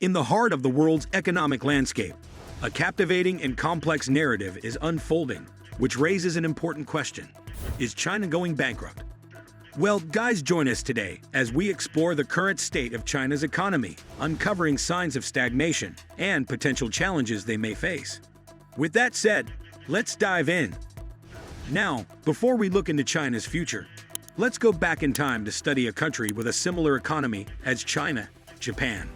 In the heart of the world's economic landscape, a captivating and complex narrative is unfolding, which raises an important question. Is China going bankrupt? Well, guys, join us today as we explore the current state of China's economy, uncovering signs of stagnation and potential challenges they may face. With that said, let's dive in. Now, before we look into China's future, let's go back in time to study a country with a similar economy as China, Japan.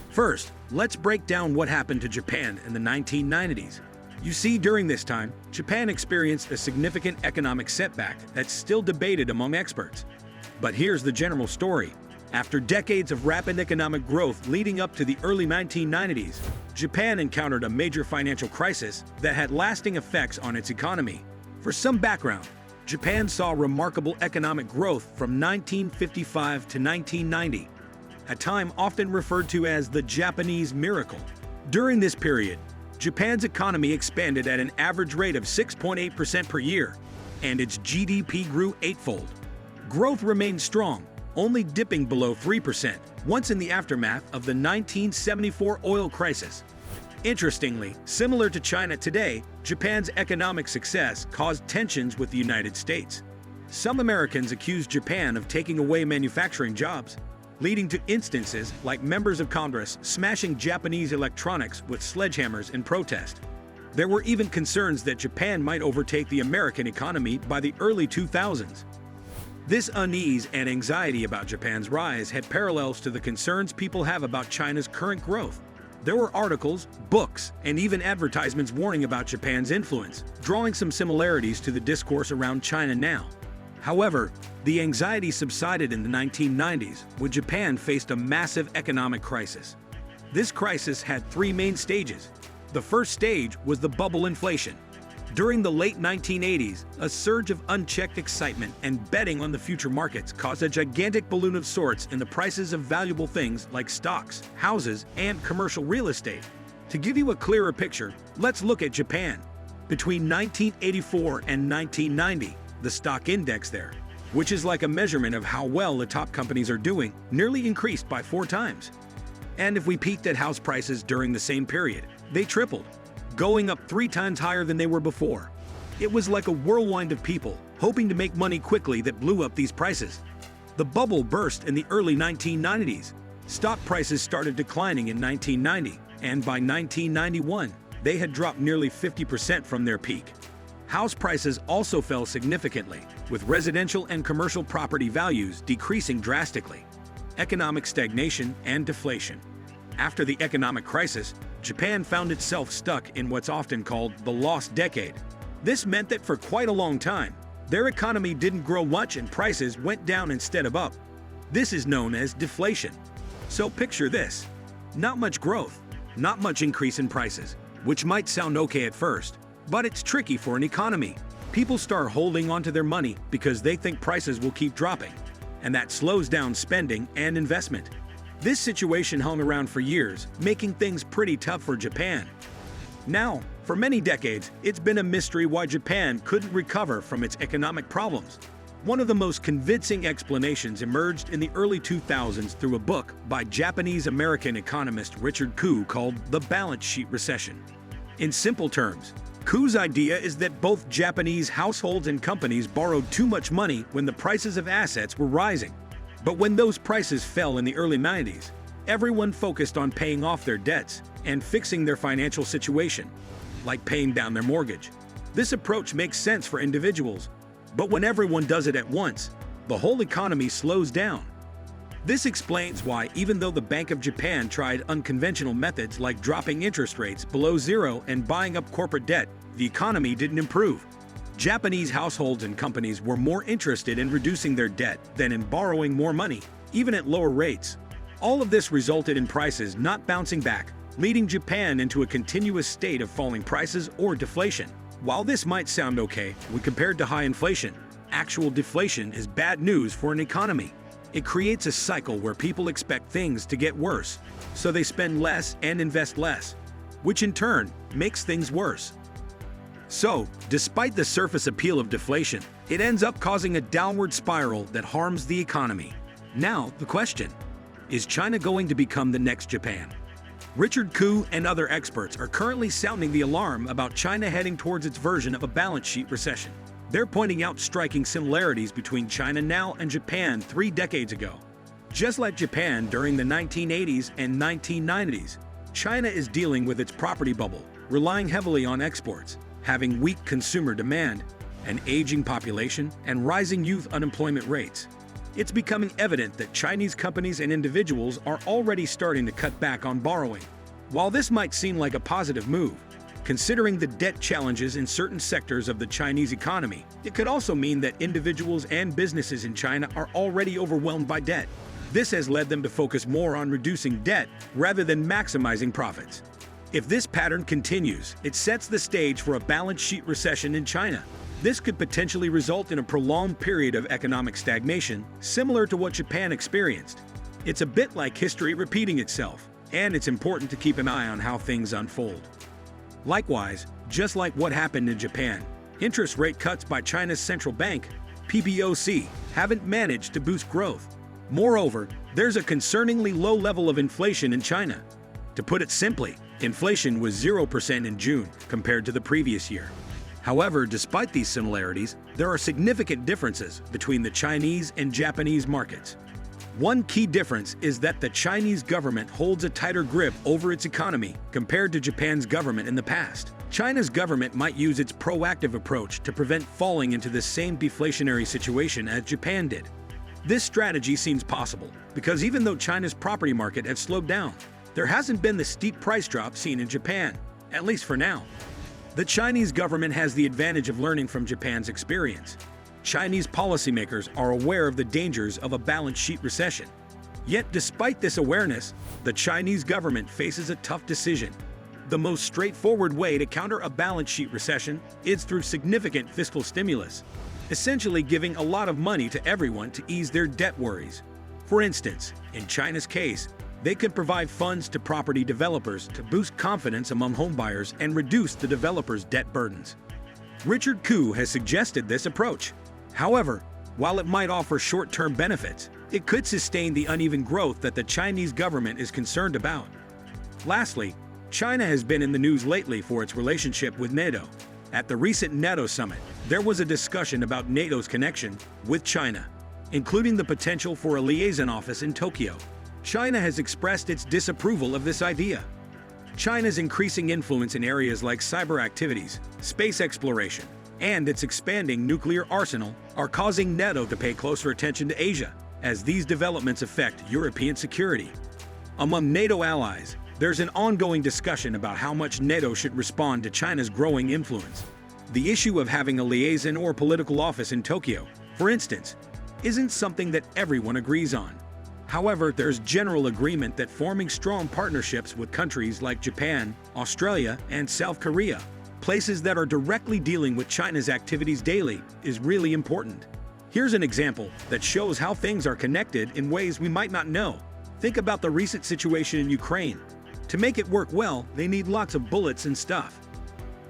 First, let's break down what happened to Japan in the 1990s. You see, during this time, Japan experienced a significant economic setback that's still debated among experts. But here's the general story. After decades of rapid economic growth leading up to the early 1990s, Japan encountered a major financial crisis that had lasting effects on its economy. For some background, Japan saw remarkable economic growth from 1955 to 1990, a time often referred to as the Japanese miracle. During this period, Japan's economy expanded at an average rate of 6.8% per year, and its GDP grew eightfold. Growth remained strong, only dipping below 3% once in the aftermath of the 1974 oil crisis. Interestingly, similar to China today, Japan's economic success caused tensions with the United States. Some Americans accused Japan of taking away manufacturing jobs, leading to instances like members of Congress smashing Japanese electronics with sledgehammers in protest. There were even concerns that Japan might overtake the American economy by the early 2000s. This unease and anxiety about Japan's rise had parallels to the concerns people have about China's current growth. There were articles, books, and even advertisements warning about Japan's influence, drawing some similarities to the discourse around China now. However, the anxiety subsided in the 1990s when Japan faced a massive economic crisis. This crisis had three main stages. The first stage was the bubble inflation. During the late 1980s, a surge of unchecked excitement and betting on the future markets caused a gigantic balloon of sorts in the prices of valuable things like stocks, houses, and commercial real estate. To give you a clearer picture, let's look at Japan. Between 1984 and 1990, the stock index there, which is like a measurement of how well the top companies are doing, nearly increased by 4 times. And if we peeked at house prices during the same period, they tripled, going up 3 times higher than they were before. It was like a whirlwind of people hoping to make money quickly that blew up these prices. The bubble burst in the early 1990s. Stock prices started declining in 1990, and by 1991, they had dropped nearly 50% from their peak. House prices also fell significantly, with residential and commercial property values decreasing drastically. Economic stagnation and deflation. After the economic crisis, Japan found itself stuck in what's often called the lost decade. This meant that for quite a long time, their economy didn't grow much and prices went down instead of up. This is known as deflation. So picture this: not much growth, not much increase in prices, which might sound okay at first, but it's tricky for an economy. People start holding onto their money because they think prices will keep dropping, and that slows down spending and investment. This situation hung around for years, making things pretty tough for Japan. Now, for many decades, it's been a mystery why Japan couldn't recover from its economic problems. One of the most convincing explanations emerged in the early 2000s through a book by Japanese-American economist Richard Koo called The Balance Sheet Recession. In simple terms, Koo's idea is that both Japanese households and companies borrowed too much money when the prices of assets were rising. But when those prices fell in the early 90s, everyone focused on paying off their debts and fixing their financial situation, like paying down their mortgage. This approach makes sense for individuals, but when everyone does it at once, the whole economy slows down. This explains why, even though the Bank of Japan tried unconventional methods like dropping interest rates below zero and buying up corporate debt, the economy didn't improve. Japanese households and companies were more interested in reducing their debt than in borrowing more money, even at lower rates. All of this resulted in prices not bouncing back, leading Japan into a continuous state of falling prices or deflation. While this might sound okay when compared to high inflation, actual deflation is bad news for an economy. It creates a cycle where people expect things to get worse, so they spend less and invest less, which in turn makes things worse. So, despite the surface appeal of deflation, it ends up causing a downward spiral that harms the economy. Now, the question: is China going to become the next Japan? Richard Koo and other experts are currently sounding the alarm about China heading towards its version of a balance sheet recession. They're pointing out striking similarities between China now and Japan 3 decades ago. Just like Japan during the 1980s and 1990s, China is dealing with its property bubble, relying heavily on exports, having weak consumer demand, an aging population, and rising youth unemployment rates. It's becoming evident that Chinese companies and individuals are already starting to cut back on borrowing. While this might seem like a positive move, considering the debt challenges in certain sectors of the Chinese economy, it could also mean that individuals and businesses in China are already overwhelmed by debt. This has led them to focus more on reducing debt rather than maximizing profits. If this pattern continues, it sets the stage for a balance sheet recession in China. This could potentially result in a prolonged period of economic stagnation, similar to what Japan experienced. It's a bit like history repeating itself, and it's important to keep an eye on how things unfold. Likewise, just like what happened in Japan, interest rate cuts by China's central bank, PBOC, haven't managed to boost growth. Moreover, there's a concerningly low level of inflation in China. To put it simply, inflation was 0% in June compared to the previous year. However, despite these similarities, there are significant differences between the Chinese and Japanese markets. One key difference is that the Chinese government holds a tighter grip over its economy compared to Japan's government in the past. China's government might use its proactive approach to prevent falling into the same deflationary situation as Japan did. This strategy seems possible because even though China's property market has slowed down, there hasn't been the steep price drop seen in Japan, at least for now. The Chinese government has the advantage of learning from Japan's experience. Chinese policymakers are aware of the dangers of a balance sheet recession. Yet, despite this awareness, the Chinese government faces a tough decision. The most straightforward way to counter a balance sheet recession is through significant fiscal stimulus, essentially giving a lot of money to everyone to ease their debt worries. For instance, in China's case, they could provide funds to property developers to boost confidence among homebuyers and reduce the developers' debt burdens. Richard Koo has suggested this approach. However, while it might offer short-term benefits, it could sustain the uneven growth that the Chinese government is concerned about. Lastly, China has been in the news lately for its relationship with NATO. At the recent NATO summit, there was a discussion about NATO's connection with China, including the potential for a liaison office in Tokyo. China has expressed its disapproval of this idea. China's increasing influence in areas like cyber activities, space exploration, and its expanding nuclear arsenal are causing NATO to pay closer attention to Asia, as these developments affect European security. Among NATO allies, there's an ongoing discussion about how much NATO should respond to China's growing influence. The issue of having a liaison or political office in Tokyo, for instance, isn't something that everyone agrees on. However, there's general agreement that forming strong partnerships with countries like Japan, Australia, and South Korea, places that are directly dealing with China's activities daily, is really important. Here's an example that shows how things are connected in ways we might not know. Think about the recent situation in Ukraine. To make it work well, they need lots of bullets and stuff.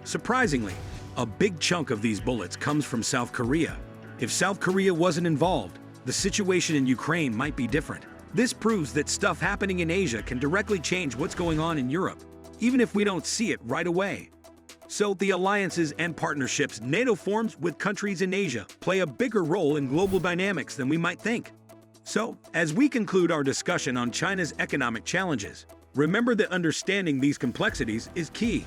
Surprisingly, a big chunk of these bullets comes from South Korea. If South Korea wasn't involved, the situation in Ukraine might be different. This proves that stuff happening in Asia can directly change what's going on in Europe, even if we don't see it right away. So the alliances and partnerships NATO forms with countries in Asia play a bigger role in global dynamics than we might think. So, as we conclude our discussion on China's economic challenges, remember that understanding these complexities is key.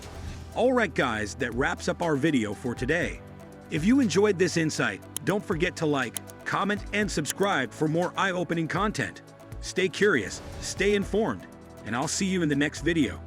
Alright guys, that wraps up our video for today. If you enjoyed this insight, don't forget to like, comment, and subscribe for more eye-opening content. Stay curious, stay informed, and I'll see you in the next video.